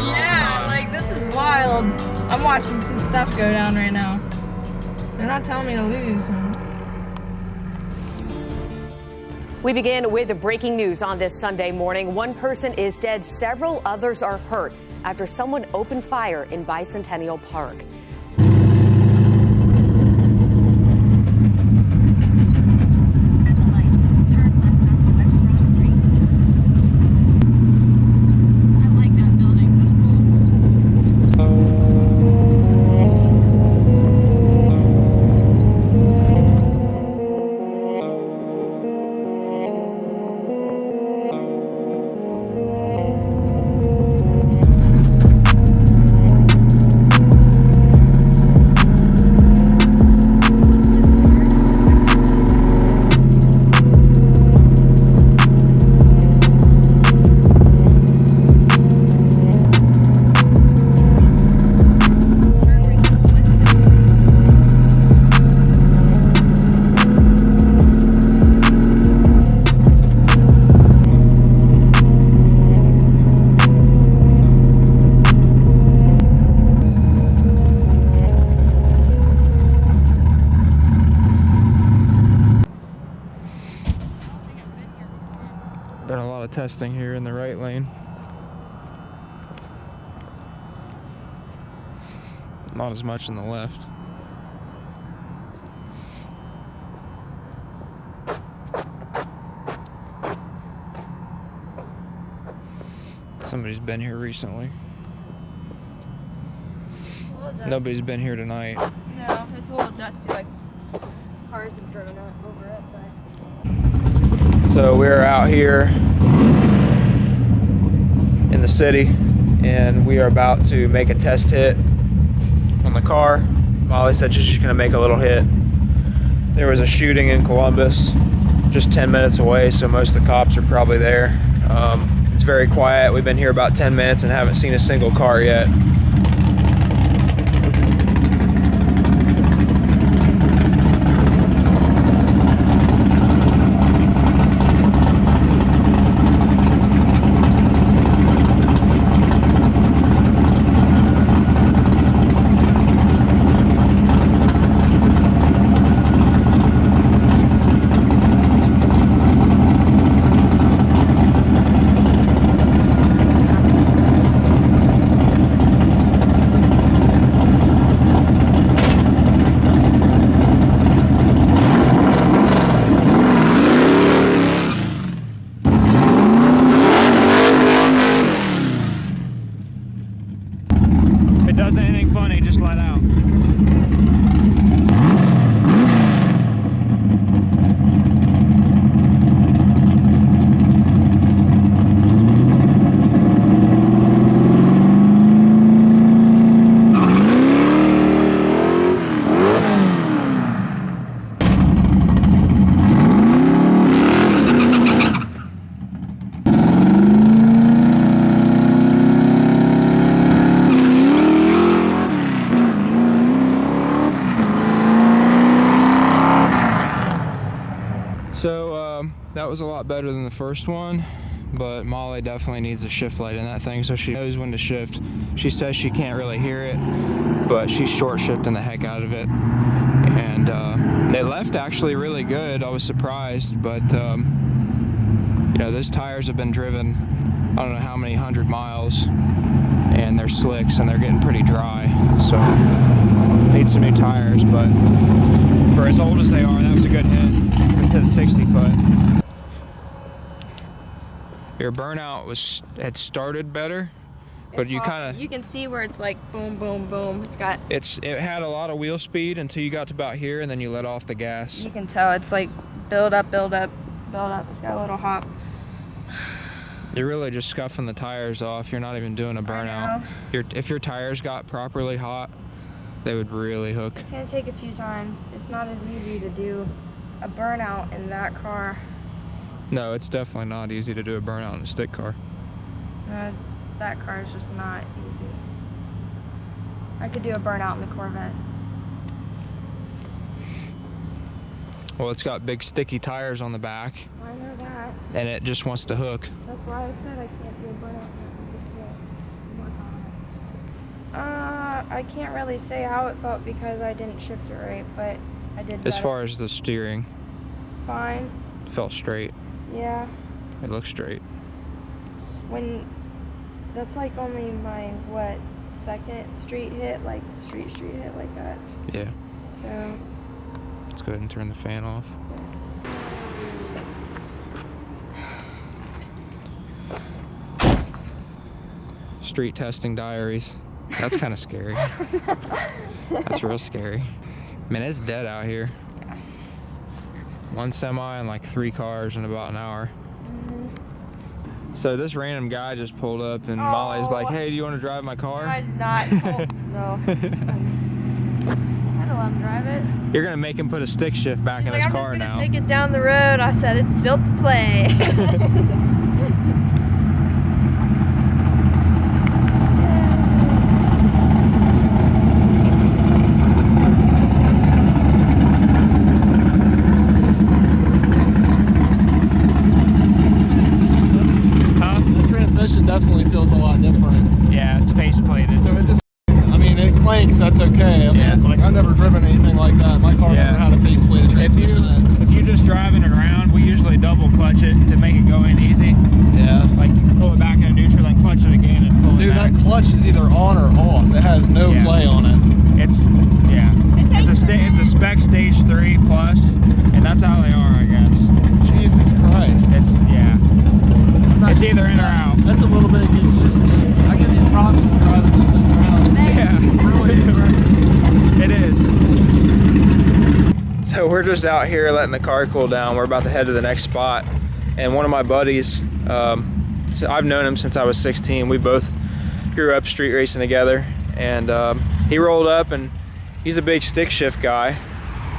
long time. Yeah, like this is wild. I'm watching some stuff go down right now. They're not telling me to lose. We begin with the breaking news on this Sunday morning. One person is dead, several others are hurt after someone opened fire in Bicentennial Park. Done a lot of testing here in the right lane. Not as much in the left. Somebody's been here recently. Nobody's been here tonight. No, it's a little dusty, like cars have driven over it, but... So we're out here in the city and we are about to make a test hit on the car. Molly said she's just gonna make a little hit. There was a shooting in Columbus just 10 minutes away, so most of the cops are probably there. It's very quiet. We've been here about 10 minutes and haven't seen a single car yet. That was a lot better than the first one, but Molly definitely needs a shift light in that thing so she knows when to shift. She says she can't really hear it, but she's short shifting the heck out of it. And they left actually really good. I was surprised, but you know, those tires have been driven I don't know how many 100 miles, and they're slicks and they're getting pretty dry, so need some new tires. But for as old as they are, that was a good hit to the 60 foot. Your burnout had started better, but you kind of, you can see where it's like boom, boom, boom. It had a lot of wheel speed until you got to about here, and then you let off the gas. You can tell it's like build up, build up, build up. It's got a little hop. You're really just scuffing the tires off. You're not even doing a burnout. If your tires got properly hot, they would really hook. It's gonna take a few times. It's not as easy to do a burnout in that car. No, it's definitely not easy to do a burnout in a stick car. That car is just not easy. I could do a burnout in the Corvette. Well, it's got big sticky tires on the back. I know that. And it just wants to hook. That's why I said I can't do a burnout. So I can just do it more time. I can't really say how it felt because I didn't shift it right, but I did better. As far as the steering, Fine. it felt straight. Yeah. It looked straight. When that's like only my second street hit like that. Yeah. So Let's go ahead and turn the fan off. Street testing diaries. That's kind of scary. That's real scary. Man, it's dead out here. yeah. One semi and like 3 cars in about an hour. So this random guy just pulled up and Molly's like, hey, do you want to drive my car? I did not. No. I had to let him drive it. You're gonna make him put a stick shift back He's in like, his I'm car just now. gonna take it down the road. I said it's built to play. Definitely feels a lot different. Yeah, it's faceplated. So it just, I mean, it clanks, that's okay. I mean, it's like, I've never driven anything like that. My car never had a faceplated transmission in it. If you're just driving it around, we usually double clutch it to make it go in easy. Yeah. Like you pull it back in neutral, then clutch it again and pull it back. Dude, that clutch is either on or off. It has no play on it. It's a Spec Stage 3 Plus, and that's how they are, I guess. Jesus Christ. It's either in or out. That's a little bit of getting used to. I give you props for driving this thing around. Yeah. Really impressive. It is. So we're just out here letting the car cool down. We're about to head to the next spot. And one of my buddies, so I've known him since I was 16. We both grew up street racing together. And he rolled up, and he's a big stick shift guy.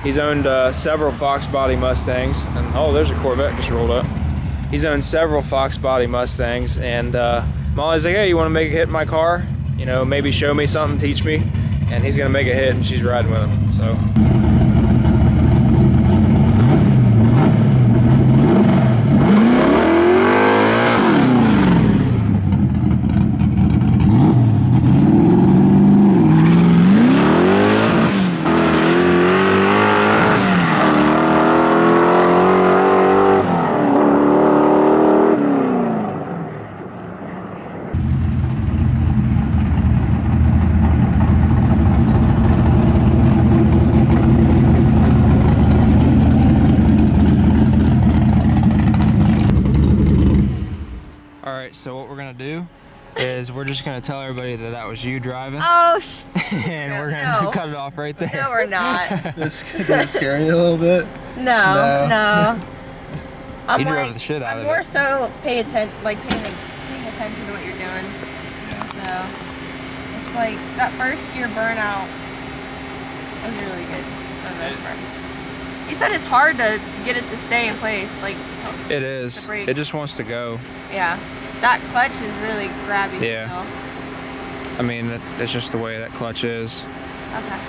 He's owned several Foxbody Mustangs. And oh, there's a Corvette just rolled up. He's owned several Foxbody Mustangs, and Molly's like, hey, you want to make a hit in my car? You know, maybe show me something, teach me. And he's gonna make a hit, and she's riding with him, so. So what we're gonna do is we're just gonna tell everybody that that was you driving. Oh, and we're gonna cut it off right there. No, we're not. Did it scare you a little bit? No. You drove the shit out of it. I'm more so paying attention to what you're doing. So it's like that first gear burnout was really good for the most part. He said it's hard to get it to stay in place. Like it is. It just wants to go. Yeah. That clutch is really grabby still. I mean, that's just the way that clutch is. Okay.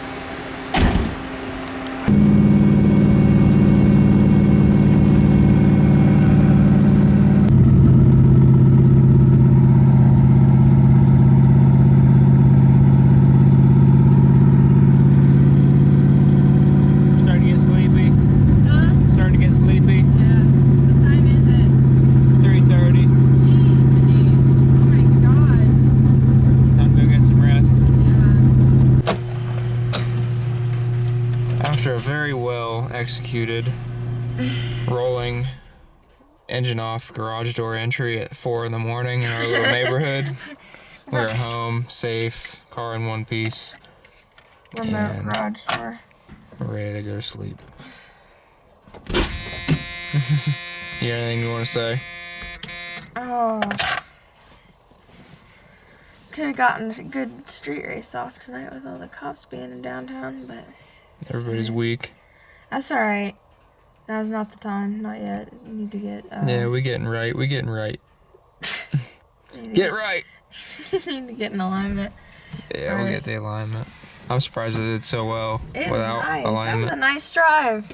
Starting to get sleepy? Huh? Starting to get sleepy? Yeah. What time is it? 3:30. After a very well executed rolling engine off garage door entry at 4 in the morning in our little neighborhood, we're home, safe, car in one piece. Remote garage door. We're ready to go to sleep. You got anything you want to say? Oh. Could have gotten a good street race off tonight with all the cops being in downtown, but Everybody's weak. that's alright. Now's not the time. Not yet. We need to get Yeah, we getting right. Get right. need to get in alignment. Yeah, we'll get the alignment. I'm surprised it did so well It was without nice. alignment. That was a nice drive.